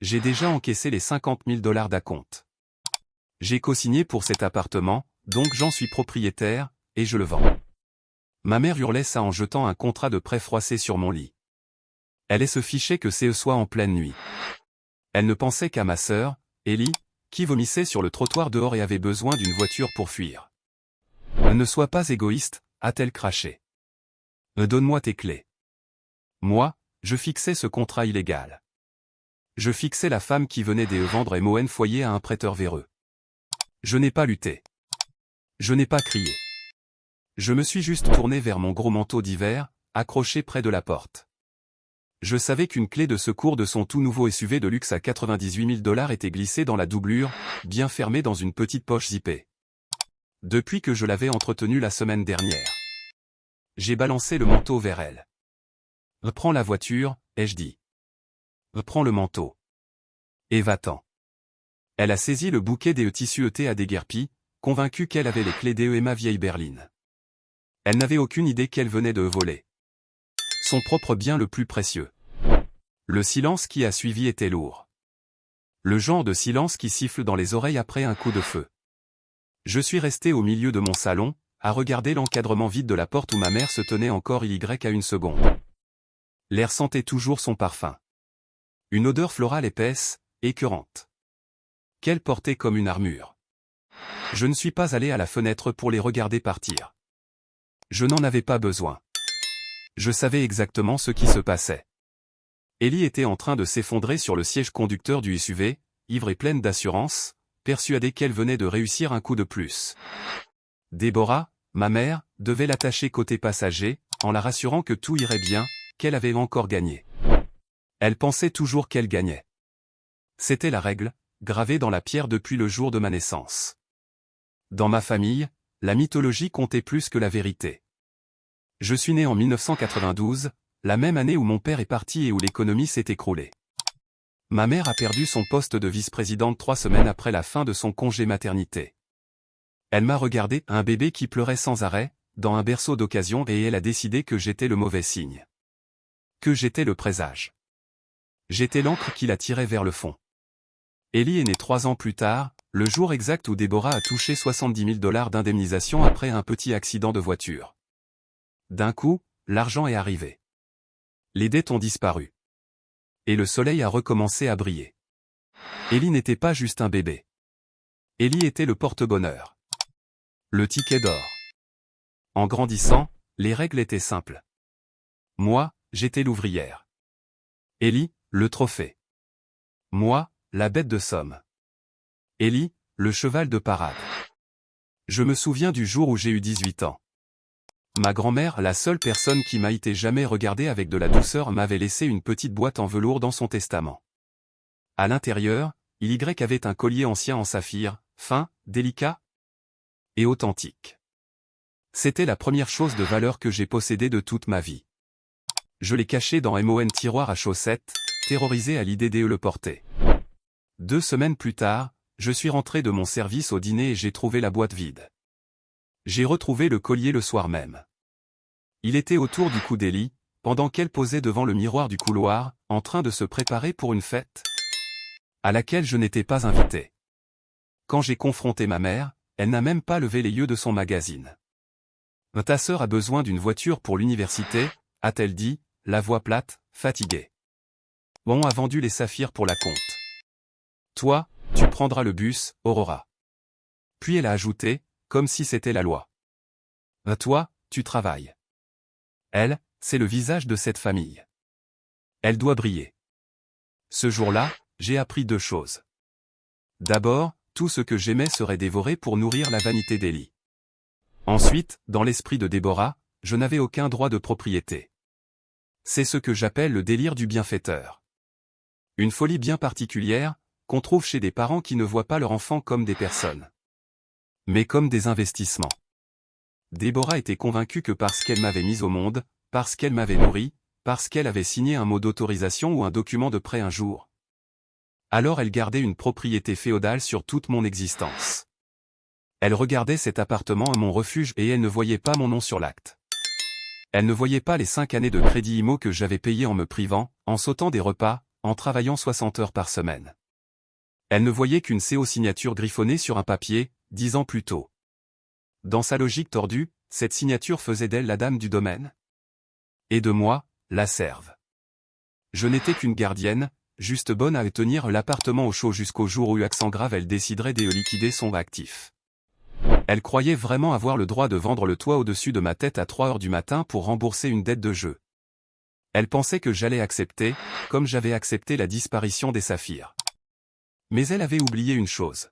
J'ai déjà encaissé les 50 000 $ d'acompte. J'ai co-signé pour cet appartement, donc j'en suis propriétaire, et je le vends. Ma mère hurlait ça en jetant un contrat de prêt froissé sur mon lit. Elle se fichait que ce soit en pleine nuit. Elle ne pensait qu'à ma sœur, Ellie, qui vomissait sur le trottoir dehors et avait besoin d'une voiture pour fuir. Ne sois pas égoïste, a-t-elle craché. Donne-moi tes clés. Moi, je fixais ce contrat illégal. Je fixais la femme qui venait de vendre mon foyer à un prêteur véreux. Je n'ai pas lutté. Je n'ai pas crié. Je me suis juste tourné vers mon gros manteau d'hiver, accroché près de la porte. Je savais qu'une clé de secours de son tout nouveau SUV de luxe à 98 000 $ était glissée dans la doublure, bien fermée dans une petite poche zippée. Depuis que je l'avais entretenue la semaine dernière. J'ai balancé le manteau vers elle. « Prends la voiture », ai-je dit. « Prends le manteau. Et va-t'en. » Elle a saisi le bouquet des tissus à déguerpis, convaincue qu'elle avait les clés et ma vieille berline. Elle n'avait aucune idée qu'elle venait de voler son propre bien le plus précieux. Le silence qui a suivi était lourd. Le genre de silence qui siffle dans les oreilles après un coup de feu. Je suis resté au milieu de mon salon, à regarder l'encadrement vide de la porte où ma mère se tenait encore à une seconde. L'air sentait toujours son parfum. Une odeur florale épaisse, écœurante. Qu'elle portait comme une armure. Je ne suis pas allé à la fenêtre pour les regarder partir. Je n'en avais pas besoin. Je savais exactement ce qui se passait. Ellie était en train de s'effondrer sur le siège conducteur du SUV, ivre et pleine d'assurance, persuadée qu'elle venait de réussir un coup de plus. Déborah, ma mère, devait l'attacher côté passager, en la rassurant que tout irait bien, qu'elle avait encore gagné. Elle pensait toujours qu'elle gagnait. C'était la règle, gravée dans la pierre depuis le jour de ma naissance. Dans ma famille, la mythologie comptait plus que la vérité. Je suis né en 1992, la même année où mon père est parti et où l'économie s'est écroulée. Ma mère a perdu son poste de vice-présidente 3 semaines après la fin de son congé maternité. Elle m'a regardé, un bébé qui pleurait sans arrêt, dans un berceau d'occasion et elle a décidé que j'étais le mauvais signe. Que j'étais le présage. J'étais l'encre qui la tirait vers le fond. Ellie est née 3 ans plus tard, le jour exact où Déborah a touché 70 000 $ d'indemnisation après un petit accident de voiture. D'un coup, l'argent est arrivé. Les dettes ont disparu. Et le soleil a recommencé à briller. Ellie n'était pas juste un bébé. Ellie était le porte-bonheur. Le ticket d'or. En grandissant, les règles étaient simples. Moi, j'étais l'ouvrière. Ellie, le trophée. Moi, la bête de somme. Ellie, le cheval de parade. Je me souviens du jour où j'ai eu 18 ans. Ma grand-mère, la seule personne qui m'a été jamais regardée avec de la douceur, m'avait laissé une petite boîte en velours dans son testament. À l'intérieur, Y avait un collier ancien en saphir, fin, délicat et authentique. C'était la première chose de valeur que j'ai possédée de toute ma vie. Je l'ai caché dans mon tiroir à chaussettes, terrorisé à l'idée de le porter. 2 semaines plus tard, je suis rentré de mon service au dîner et j'ai trouvé la boîte vide. J'ai retrouvé le collier le soir même. Il était autour du cou d'Ellie, pendant qu'elle posait devant le miroir du couloir, en train de se préparer pour une fête à laquelle je n'étais pas invité. Quand j'ai confronté ma mère, elle n'a même pas levé les yeux de son magazine. « Ta sœur a besoin d'une voiture pour l'université », a-t-elle dit, la voix plate, fatiguée. « On a vendu les saphirs pour la compte. Toi, tu prendras le bus, Aurora. » Puis elle a ajouté, comme si c'était la loi. « Toi, tu travailles. » Elle, c'est le visage de cette famille. Elle doit briller. Ce jour-là, j'ai appris 2 choses. D'abord, tout ce que j'aimais serait dévoré pour nourrir la vanité d'Ellie. Ensuite, dans l'esprit de Déborah, je n'avais aucun droit de propriété. C'est ce que j'appelle le délire du bienfaiteur. Une folie bien particulière, qu'on trouve chez des parents qui ne voient pas leur enfant comme des personnes, mais comme des investissements. Déborah était convaincue que parce qu'elle m'avait mise au monde, parce qu'elle m'avait nourri, parce qu'elle avait signé un mot d'autorisation ou un document de prêt un jour, alors elle gardait une propriété féodale sur toute mon existence. Elle regardait cet appartement à mon refuge et elle ne voyait pas mon nom sur l'acte. Elle ne voyait pas les 5 années de crédit IMO que j'avais payé en me privant, en sautant des repas, en travaillant 60 heures par semaine. Elle ne voyait qu'une CO-signature griffonnée sur un papier, 10 ans plus tôt. Dans sa logique tordue, cette signature faisait d'elle la dame du domaine. Et de moi, la serve. Je n'étais qu'une gardienne, juste bonne à tenir l'appartement au chaud jusqu'au jour où accent grave elle déciderait de liquider son actif. Elle croyait vraiment avoir le droit de vendre le toit au-dessus de ma tête à 3 heures du matin pour rembourser une dette de jeu. Elle pensait que j'allais accepter, comme j'avais accepté la disparition des saphirs. Mais elle avait oublié une chose.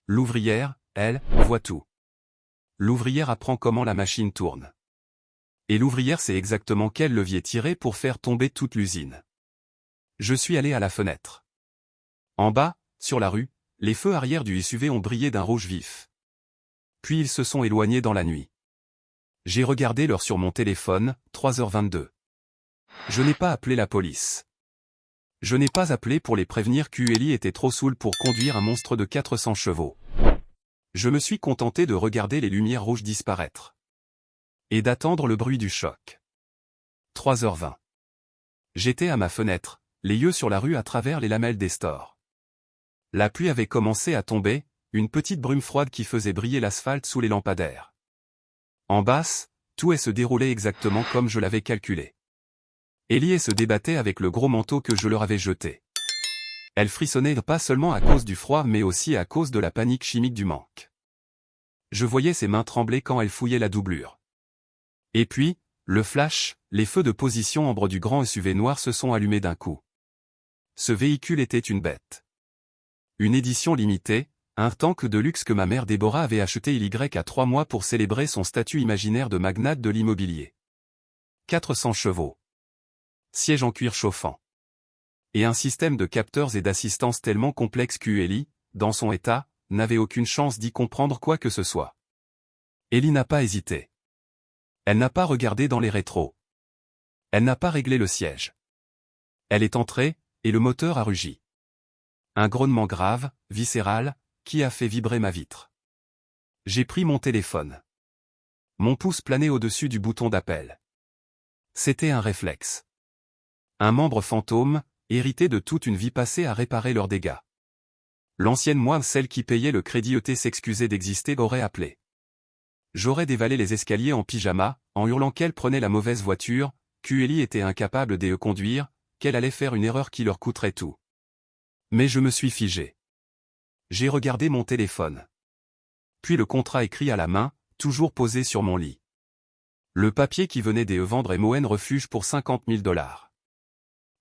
L'ouvrière, elle, voit tout. L'ouvrière apprend comment la machine tourne. Et l'ouvrière sait exactement quel levier tirer pour faire tomber toute l'usine. Je suis allé à la fenêtre. En bas, sur la rue, les feux arrière du SUV ont brillé d'un rouge vif. Puis ils se sont éloignés dans la nuit. J'ai regardé l'heure sur mon téléphone, 3h22. Je n'ai pas appelé la police. Je n'ai pas appelé pour les prévenir qu'Eli était trop saoul pour conduire un monstre de 400 chevaux. Je me suis contenté de regarder les lumières rouges disparaître. Et d'attendre le bruit du choc. 3h20. J'étais à ma fenêtre, les yeux sur la rue à travers les lamelles des stores. La pluie avait commencé à tomber, une petite brume froide qui faisait briller l'asphalte sous les lampadaires. En basse, tout se déroulait exactement comme je l'avais calculé. Eli se débattait avec le gros manteau que je leur avais jeté. Elle frissonnait pas seulement à cause du froid mais aussi à cause de la panique chimique du manque. Je voyais ses mains trembler quand elle fouillait la doublure. Et puis, le flash, les feux de position ambre du grand SUV noir se sont allumés d'un coup. Ce véhicule était une bête. Une édition limitée, un tank de luxe que ma mère Déborah avait acheté il y a 3 mois pour célébrer son statut imaginaire de magnate de l'immobilier. 400 chevaux. Siège en cuir chauffant. Et un système de capteurs et d'assistance tellement complexe qu'Eli, dans son état, n'avait aucune chance d'y comprendre quoi que ce soit. Eli n'a pas hésité. Elle n'a pas regardé dans les rétros. Elle n'a pas réglé le siège. Elle est entrée, et le moteur a rugi. Un grognement grave, viscéral, qui a fait vibrer ma vitre. J'ai pris mon téléphone. Mon pouce planait au-dessus du bouton d'appel. C'était un réflexe. Un membre fantôme, hérité de toute une vie passée à réparer leurs dégâts. L'ancienne moi, celle qui payait le crédit ET s'excusait d'exister, aurait appelé. J'aurais dévalé les escaliers en pyjama, en hurlant qu'elle prenait la mauvaise voiture, qu'Eli était incapable de conduire, qu'elle allait faire une erreur qui leur coûterait tout. Mais je me suis figé. J'ai regardé mon téléphone. Puis le contrat écrit à la main, toujours posé sur mon lit. Le papier qui venait des vendre et Moen refuge pour 50 000 $.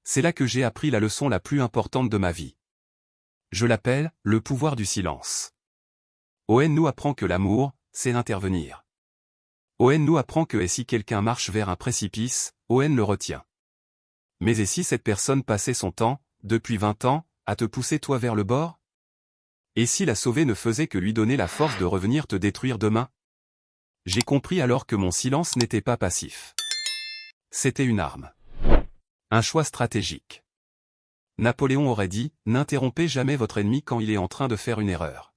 C'est là que j'ai appris la leçon la plus importante de ma vie. Je l'appelle, le pouvoir du silence. Owen nous apprend que l'amour, c'est intervenir. Owen nous apprend que et si quelqu'un marche vers un précipice, Owen le retient. Mais et si cette personne passait son temps, depuis 20 ans, à te pousser toi vers le bord? Et si la sauver ne faisait que lui donner la force de revenir te détruire demain? J'ai compris alors que mon silence n'était pas passif. C'était une arme. Un choix stratégique. Napoléon aurait dit, n'interrompez jamais votre ennemi quand il est en train de faire une erreur.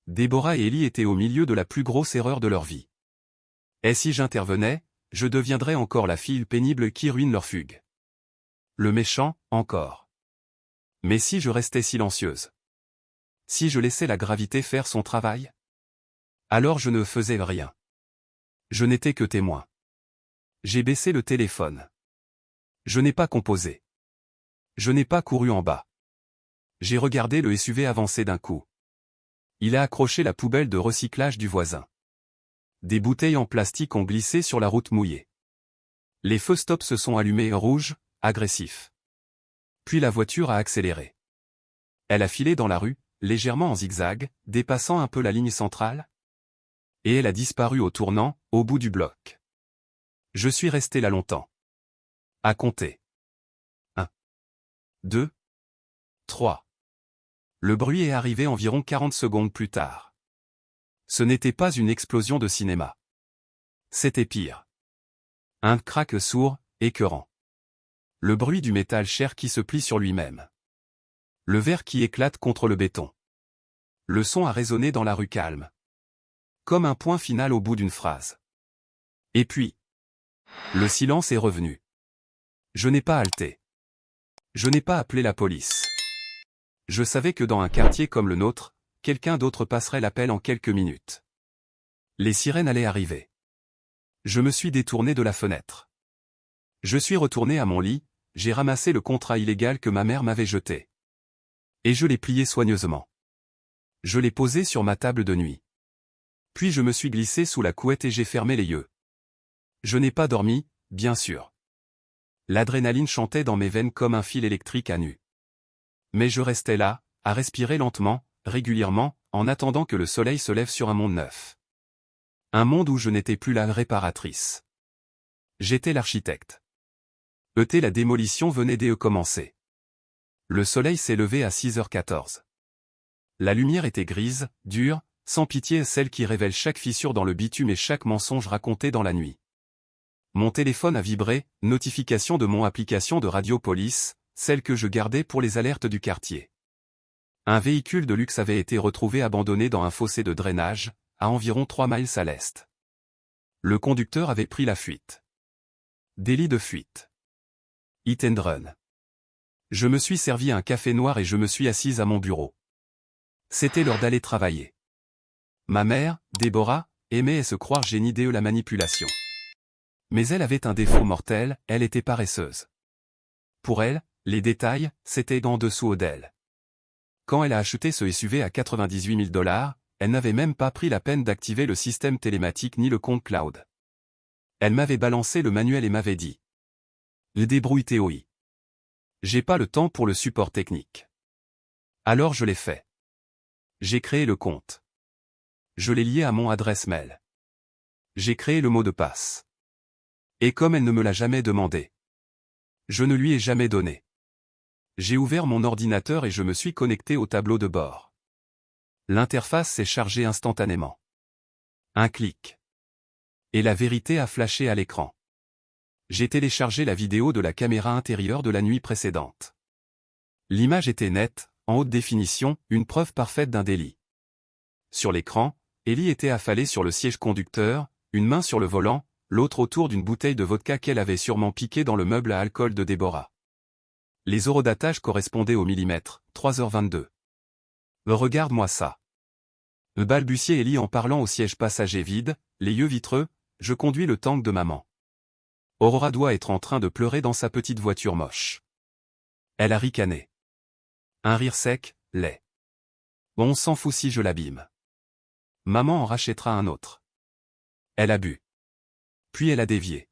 Déborah et Eli étaient au milieu de la plus grosse erreur de leur vie. Et si j'intervenais, je deviendrais encore la fille pénible qui ruine leur fugue. Le méchant, encore. Mais si je restais silencieuse? Si je laissais la gravité faire son travail? Alors je ne faisais rien. Je n'étais que témoin. J'ai baissé le téléphone. Je n'ai pas composé. Je n'ai pas couru en bas. J'ai regardé le SUV avancer d'un coup. Il a accroché la poubelle de recyclage du voisin. Des bouteilles en plastique ont glissé sur la route mouillée. Les feux stop se sont allumés rouges, agressifs. Puis la voiture a accéléré. Elle a filé dans la rue, légèrement en zigzag, dépassant un peu la ligne centrale. Et elle a disparu au tournant, au bout du bloc. Je suis resté là longtemps. À compter. 1, 2, 3. Le bruit est arrivé environ 40 secondes plus tard. Ce n'était pas une explosion de cinéma. C'était pire. Un craque sourd, écœurant. Le bruit du métal cher qui se plie sur lui-même. Le verre qui éclate contre le béton. Le son a résonné dans la rue calme. Comme un point final au bout d'une phrase. Et puis, le silence est revenu. Je n'ai pas halté. Je n'ai pas appelé la police. Je savais que dans un quartier comme le nôtre, quelqu'un d'autre passerait l'appel en quelques minutes. Les sirènes allaient arriver. Je me suis détourné de la fenêtre. Je suis retourné à mon lit, j'ai ramassé le contrat illégal que ma mère m'avait jeté. Et je l'ai plié soigneusement. Je l'ai posé sur ma table de nuit. Puis je me suis glissé sous la couette et j'ai fermé les yeux. Je n'ai pas dormi, bien sûr. L'adrénaline chantait dans mes veines comme un fil électrique à nu. Mais je restais là, à respirer lentement, régulièrement, en attendant que le soleil se lève sur un monde neuf. Un monde où je n'étais plus la réparatrice. J'étais l'architecte. La démolition venait de commencer. Le soleil s'est levé à 6h14. La lumière était grise, dure, sans pitié, celle qui révèle chaque fissure dans le bitume et chaque mensonge raconté dans la nuit. Mon téléphone a vibré, notification de mon application de radio police, celle que je gardais pour les alertes du quartier. Un véhicule de luxe avait été retrouvé abandonné dans un fossé de drainage, à environ 3 miles à l'est. Le conducteur avait pris la fuite. Délit de fuite. Hit and run. Je me suis servi un café noir et je me suis assise à mon bureau. C'était l'heure d'aller travailler. Ma mère, Déborah, aimait se croire génie de la manipulation. Mais elle avait un défaut mortel, elle était paresseuse. Pour elle, les détails, c'était en dessous d'elle. Quand elle a acheté ce SUV à 98 000 $, elle n'avait même pas pris la peine d'activer le système télématique ni le compte cloud. Elle m'avait balancé le manuel et m'avait dit. Le débrouille-toi. J'ai pas le temps pour le support technique. Alors je l'ai fait. J'ai créé le compte. Je l'ai lié à mon adresse mail. J'ai créé le mot de passe. Et comme elle ne me l'a jamais demandé, je ne lui ai jamais donné. J'ai ouvert mon ordinateur et je me suis connecté au tableau de bord. L'interface s'est chargée instantanément. Un clic. Et la vérité a flashé à l'écran. J'ai téléchargé la vidéo de la caméra intérieure de la nuit précédente. L'image était nette, en haute définition, une preuve parfaite d'un délit. Sur l'écran, Ellie était affalée sur le siège conducteur, une main sur le volant, l'autre autour d'une bouteille de vodka qu'elle avait sûrement piquée dans le meuble à alcool de Déborah. Les horodatage correspondaient au millimètre, 3h22. Regarde-moi ça. Balbutiait Ellie en parlant au siège passager vide, les yeux vitreux, je conduis le tank de maman. Aurora doit être en train de pleurer dans sa petite voiture moche. Elle a ricané. Un rire sec, laid. On s'en fout si je l'abîme. Maman en rachètera un autre. Elle a bu. Puis elle a dévié.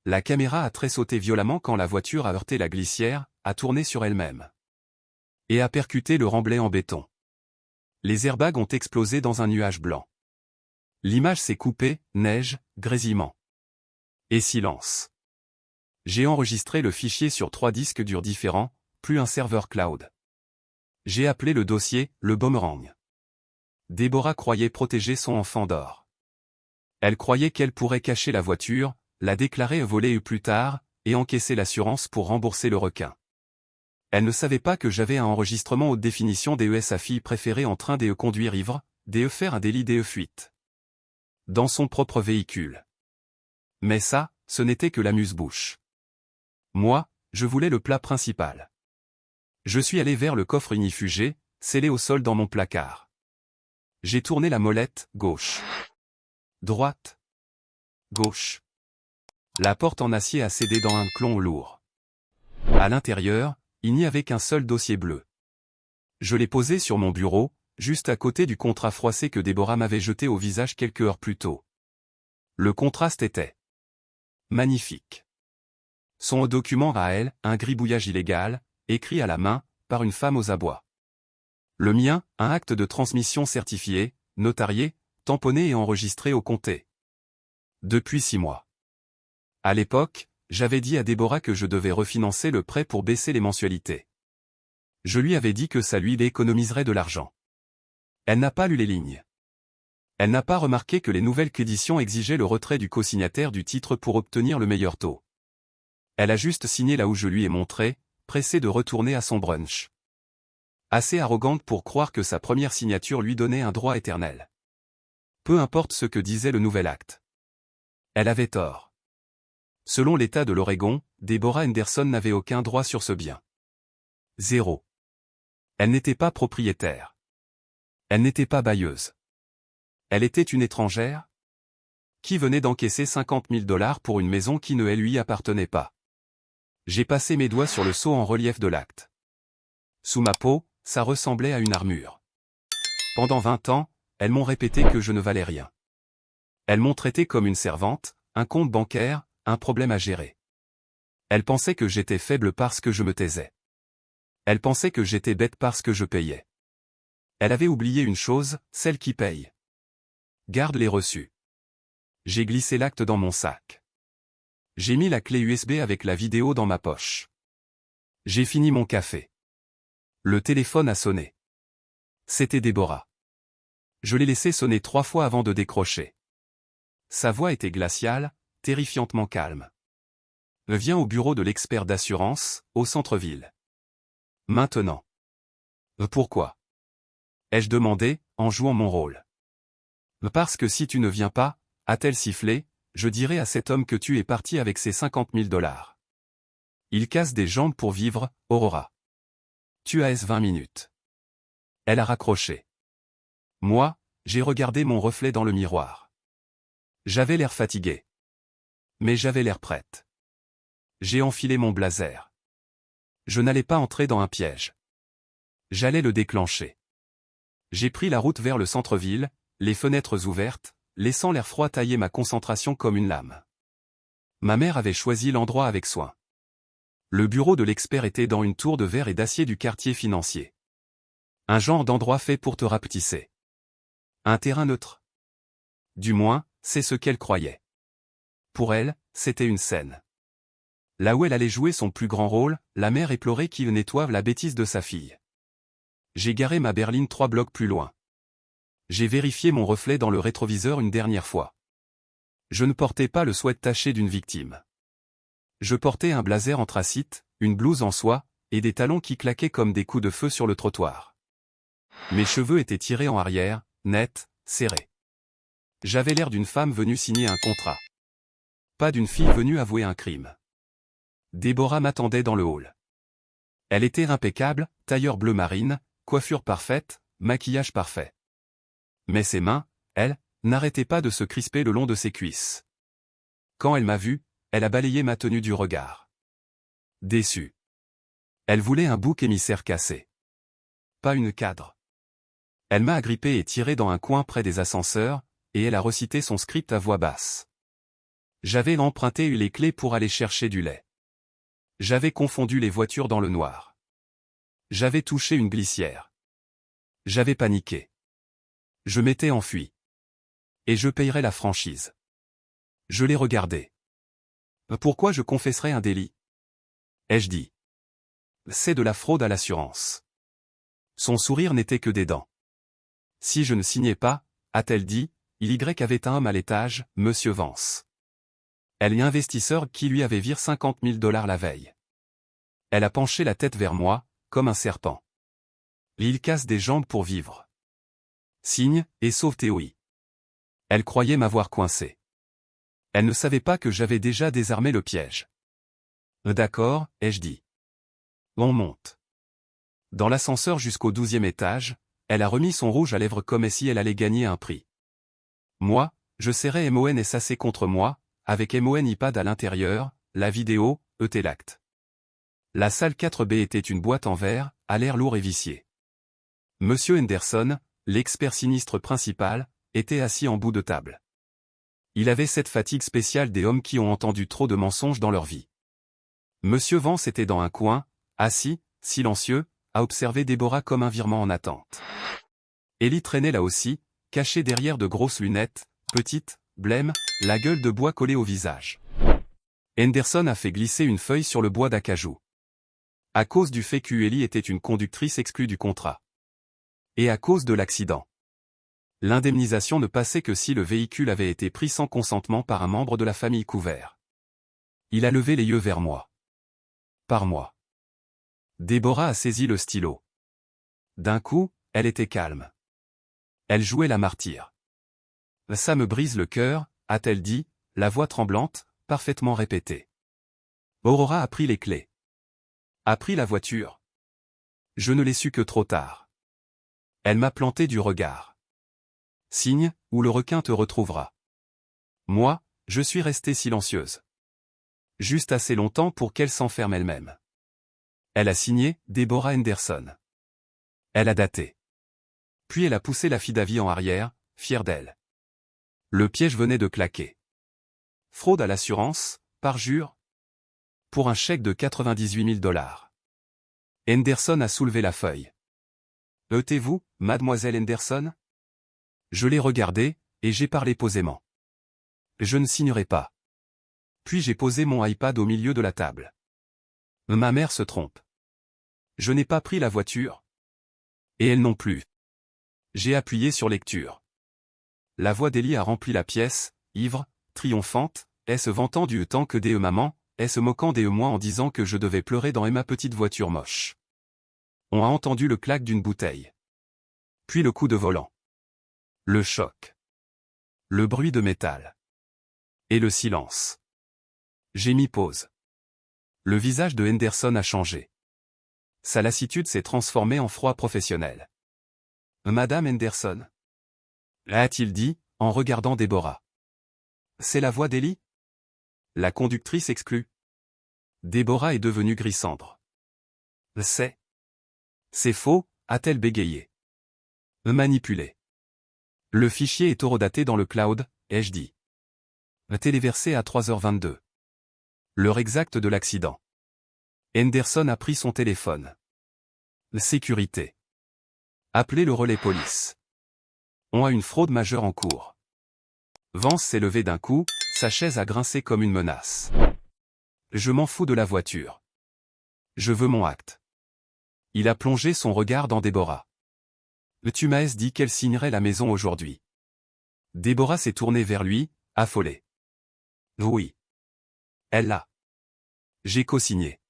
La caméra a tressauté violemment quand la voiture a heurté la glissière, a tourné sur elle-même. Et a percuté le remblai en béton. Les airbags ont explosé dans un nuage blanc. L'image s'est coupée, neige, grésillement. Et silence. J'ai enregistré le fichier sur 3 disques durs différents, plus un serveur cloud. J'ai appelé le dossier « Le Boomerang ». Déborah croyait protéger son enfant d'or. Elle croyait qu'elle pourrait cacher la voiture, la déclarer volée plus tard, et encaisser l'assurance pour rembourser le requin. Elle ne savait pas que j'avais un enregistrement haute définition sa fille préférée en train de conduire ivre, de faire un délit de fuite. Dans son propre véhicule. Mais ça, ce n'était que l'amuse-bouche. Moi, je voulais le plat principal. Je suis allé vers le coffre ignifugé, scellé au sol dans mon placard. J'ai tourné la molette, gauche. Droite. Gauche. La porte en acier a cédé dans un clon lourd. À l'intérieur, il n'y avait qu'un seul dossier bleu. Je l'ai posé sur mon bureau, juste à côté du contrat froissé que Déborah m'avait jeté au visage quelques heures plus tôt. Le contraste était magnifique. Son document à elle, un gribouillage illégal, écrit à la main, par une femme aux abois. Le mien, un acte de transmission certifié, notarié, tamponné et enregistré au comté. Depuis 6 mois. À l'époque, j'avais dit à Déborah que je devais refinancer le prêt pour baisser les mensualités. Je lui avais dit que ça lui économiserait de l'argent. Elle n'a pas lu les lignes. Elle n'a pas remarqué que les nouvelles éditions exigeaient le retrait du co-signataire du titre pour obtenir le meilleur taux. Elle a juste signé là où je lui ai montré, pressée de retourner à son brunch. Assez arrogante pour croire que sa première signature lui donnait un droit éternel. Peu importe ce que disait le nouvel acte. Elle avait tort. Selon l'État de l'Oregon, Déborah Henderson n'avait aucun droit sur ce bien. 0. Elle n'était pas propriétaire. Elle n'était pas bailleuse. Elle était une étrangère qui venait d'encaisser 50 000 $ pour une maison qui ne lui appartenait pas. J'ai passé mes doigts sur le sceau en relief de l'acte. Sous ma peau, ça ressemblait à une armure. Pendant 20 ans, elles m'ont répété que je ne valais rien. Elles m'ont traité comme une servante, un compte bancaire, un problème à gérer. Elles pensaient que j'étais faible parce que je me taisais. Elles pensaient que j'étais bête parce que je payais. Elles avaient oublié une chose, celle qui paye. Garde les reçus. J'ai glissé l'acte dans mon sac. J'ai mis la clé USB avec la vidéo dans ma poche. J'ai fini mon café. Le téléphone a sonné. C'était Déborah. Je l'ai laissé sonner 3 fois avant de décrocher. Sa voix était glaciale, terrifiantement calme. Viens au bureau de l'expert d'assurance, au centre-ville. Maintenant. Pourquoi? Ai-je demandé, en jouant mon rôle. Parce que si tu ne viens pas, a-t-elle sifflé, je dirai à cet homme que tu es parti avec ses 50 000 $. Il casse des jambes pour vivre, Aurora. Tu as 20 minutes. Elle a raccroché. Moi, j'ai regardé mon reflet dans le miroir. J'avais l'air fatigué. Mais j'avais l'air prête. J'ai enfilé mon blazer. Je n'allais pas entrer dans un piège. J'allais le déclencher. J'ai pris la route vers le centre-ville, les fenêtres ouvertes, laissant l'air froid tailler ma concentration comme une lame. Ma mère avait choisi l'endroit avec soin. Le bureau de l'expert était dans une tour de verre et d'acier du quartier financier. Un genre d'endroit fait pour te rapetisser. Un terrain neutre. Du moins, c'est ce qu'elle croyait. Pour elle, c'était une scène. Là où elle allait jouer son plus grand rôle, la mère éplorée qui nettoie la bêtise de sa fille. J'ai garé ma berline 3 blocs plus loin. J'ai vérifié mon reflet dans le rétroviseur une dernière fois. Je ne portais pas le sweat taché d'une victime. Je portais un blazer anthracite, une blouse en soie, et des talons qui claquaient comme des coups de feu sur le trottoir. Mes cheveux étaient tirés en arrière, nets, serrés. J'avais l'air d'une femme venue signer un contrat. Pas d'une fille venue avouer un crime. Déborah m'attendait dans le hall. Elle était impeccable, tailleur bleu marine, coiffure parfaite, maquillage parfait. Mais ses mains, elles, n'arrêtaient pas de se crisper le long de ses cuisses. Quand elle m'a vu, elle a balayé ma tenue du regard. Déçue. Elle voulait un bouc émissaire cassé. Pas une cadre. Elle m'a agrippé et tiré dans un coin près des ascenseurs, et elle a recité son script à voix basse. J'avais emprunté les clés pour aller chercher du lait. J'avais confondu les voitures dans le noir. J'avais touché une glissière. J'avais paniqué. Je m'étais enfui. Et je payerais la franchise. Je l'ai regardé. Pourquoi je confesserais un délit? Ai-je dit. C'est de la fraude à l'assurance. Son sourire n'était que des dents. Si je ne signais pas, a-t-elle dit, il y avait un homme à l'étage, Monsieur Vance. Elle est investisseur qui lui avait viré 50 000 $ la veille. Elle a penché la tête vers moi, comme un serpent. Il casse des jambes pour vivre. Signe, et sauve Théoï. Elle croyait m'avoir coincé. Elle ne savait pas que j'avais déjà désarmé le piège. D'accord, ai-je dit. On monte. Dans l'ascenseur jusqu'au 12e étage, elle a remis son rouge à lèvres comme si elle allait gagner un prix. Moi, je serrais MON SAC contre moi, avec MON iPad à l'intérieur, la vidéo, l'acte. La salle 4B était une boîte en verre, à l'air lourd et vicié. Monsieur Henderson, l'expert sinistre principal, était assis en bout de table. Il avait cette fatigue spéciale des hommes qui ont entendu trop de mensonges dans leur vie. Monsieur Vance était dans un coin, assis, silencieux, à observer Déborah comme un virement en attente. Ellie traînait là aussi, cachée derrière de grosses lunettes, petite, blême, la gueule de bois collée au visage. Henderson a fait glisser une feuille sur le bois d'acajou. À cause du fait qu'Ellie était une conductrice exclue du contrat. Et à cause de l'accident. L'indemnisation ne passait que si le véhicule avait été pris sans consentement par un membre de la famille couvert. Il a levé les yeux vers moi. Par moi. Déborah a saisi le stylo. D'un coup, elle était calme. Elle jouait la martyre. Ça me brise le cœur, a-t-elle dit, la voix tremblante, parfaitement répétée. Aurora a pris les clés. A pris la voiture. Je ne l'ai su que trop tard. Elle m'a planté du regard. Signe, ou le requin te retrouvera. Moi, je suis restée silencieuse. Juste assez longtemps pour qu'elle s'enferme elle-même. Elle a signé Deborah Henderson. Elle a daté. Puis elle a poussé la fille en arrière, fière d'elle. Le piège venait de claquer. Fraude à l'assurance, parjure. Pour un chèque de 98 000 $. Henderson a soulevé la feuille. Êtes-vous, mademoiselle Henderson? Je l'ai regardée, et j'ai parlé posément. Je ne signerai pas. Puis j'ai posé mon iPad au milieu de la table. Ma mère se trompe. Je n'ai pas pris la voiture. Et elle non plus. J'ai appuyé sur lecture. La voix d'Ellie a rempli la pièce, ivre, triomphante, se vantant du temps que des maman, se moquant des moi en disant que je devais pleurer dans ma petite voiture moche. On a entendu le clac d'une bouteille. Puis le coup de volant. Le choc. Le bruit de métal. Et le silence. J'ai mis pause. Le visage de Henderson a changé. Sa lassitude s'est transformée en froid professionnel. Madame Henderson? A-t-il dit, en regardant Deborah. C'est la voix d'Ellie? La conductrice exclut. Deborah est devenue gris-cendre. C'est faux, a-t-elle bégayé. Manipulé. Le fichier est horodaté dans le cloud, ai-je dit. Téléversé à 3h22. L'heure exacte de l'accident. Henderson a pris son téléphone. Sécurité. Appelez le relais police. On a une fraude majeure en cours. Vance s'est levé d'un coup, sa chaise a grincé comme une menace. Je m'en fous de la voiture. Je veux mon acte. Il a plongé son regard dans Deborah. Tu m'as dit qu'elle signerait la maison aujourd'hui. Deborah s'est tournée vers lui, affolée. Oui. Elle l'a. J'ai co-signé.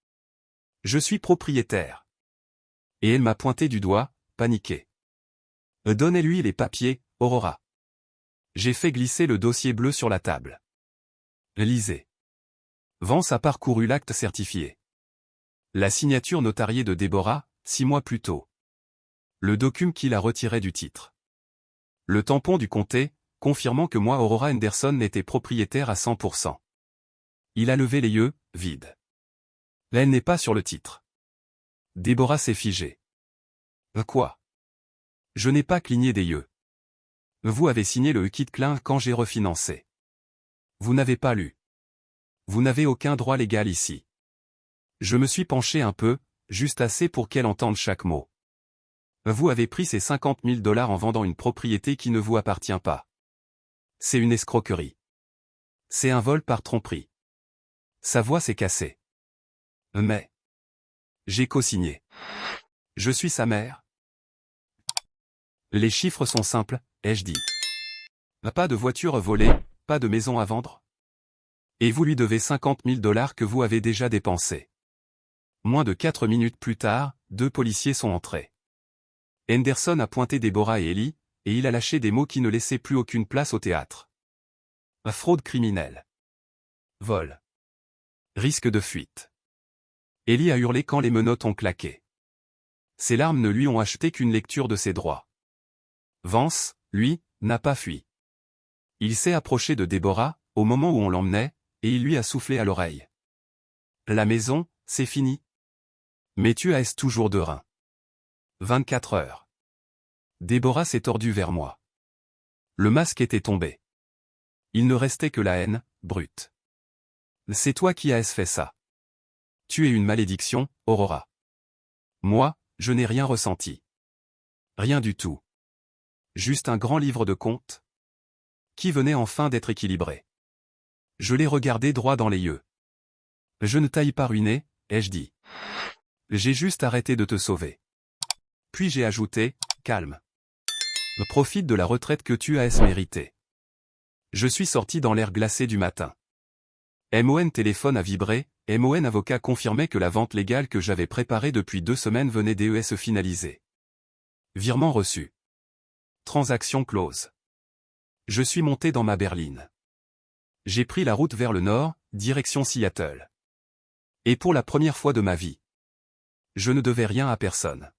Je suis propriétaire. Et elle m'a pointé du doigt, paniquée. Donnez-lui les papiers, Aurora. J'ai fait glisser le dossier bleu sur la table. Lisez. Vance a parcouru l'acte certifié. La signature notariée de Deborah, 6 mois plus tôt. Le document qu'il a retiré du titre. Le tampon du comté, confirmant que moi Aurora Henderson n'était propriétaire à 100%. Il a levé les yeux, vides. Elle n'est pas sur le titre. Deborah s'est figée. Quoi? Je n'ai pas cligné des yeux. Vous avez signé le quitclaim quand j'ai refinancé. Vous n'avez pas lu. Vous n'avez aucun droit légal ici. Je me suis penché un peu, juste assez pour qu'elle entende chaque mot. Vous avez pris ces 50 000 $ en vendant une propriété qui ne vous appartient pas. C'est une escroquerie. C'est un vol par tromperie. Sa voix s'est cassée. Mais. J'ai co-signé. Je suis sa mère. Les chiffres sont simples, ai-je dit. Pas de voiture volée, pas de maison à vendre. Et vous lui devez 50 000 $ que vous avez déjà dépensés. Moins de 4 minutes plus tard, 2 policiers sont entrés. Henderson a pointé Deborah et Ellie, et il a lâché des mots qui ne laissaient plus aucune place au théâtre. Fraude criminelle. Vol. Risque de fuite. Ellie a hurlé quand les menottes ont claqué. Ses larmes ne lui ont acheté qu'une lecture de ses droits. Vance, lui, n'a pas fui. Il s'est approché de Deborah, au moment où on l'emmenait, et il lui a soufflé à l'oreille. La maison, c'est fini. Mais tu as toujours de rein. 24 heures. Deborah s'est tordue vers moi. Le masque était tombé. Il ne restait que la haine, brute. C'est toi qui as fait ça. Tu es une malédiction, Aurora. Moi, je n'ai rien ressenti. Rien du tout. Juste un grand livre de contes qui venait enfin d'être équilibré. Je l'ai regardé droit dans les yeux. Je ne t'aille pas ruiné, ai-je dit. J'ai juste arrêté de te sauver. Puis j'ai ajouté, calme. Profite de la retraite que tu as méritée. Je suis sorti dans l'air glacé du matin. MON téléphone a vibré, MON avocat confirmait que la vente légale que j'avais préparée depuis 2 semaines venait se finaliser. Virement reçu. Transaction close. Je suis monté dans ma berline. J'ai pris la route vers le nord, direction Seattle. Et pour la première fois de ma vie, je ne devais rien à personne.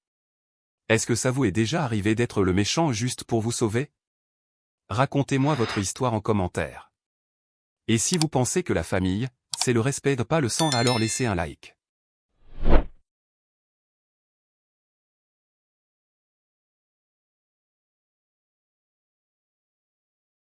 Est-ce que ça vous est déjà arrivé d'être le méchant juste pour vous sauver? Racontez-moi votre histoire en commentaire. Et si vous pensez que la famille, c'est le respect de pas le sang, alors laissez un like.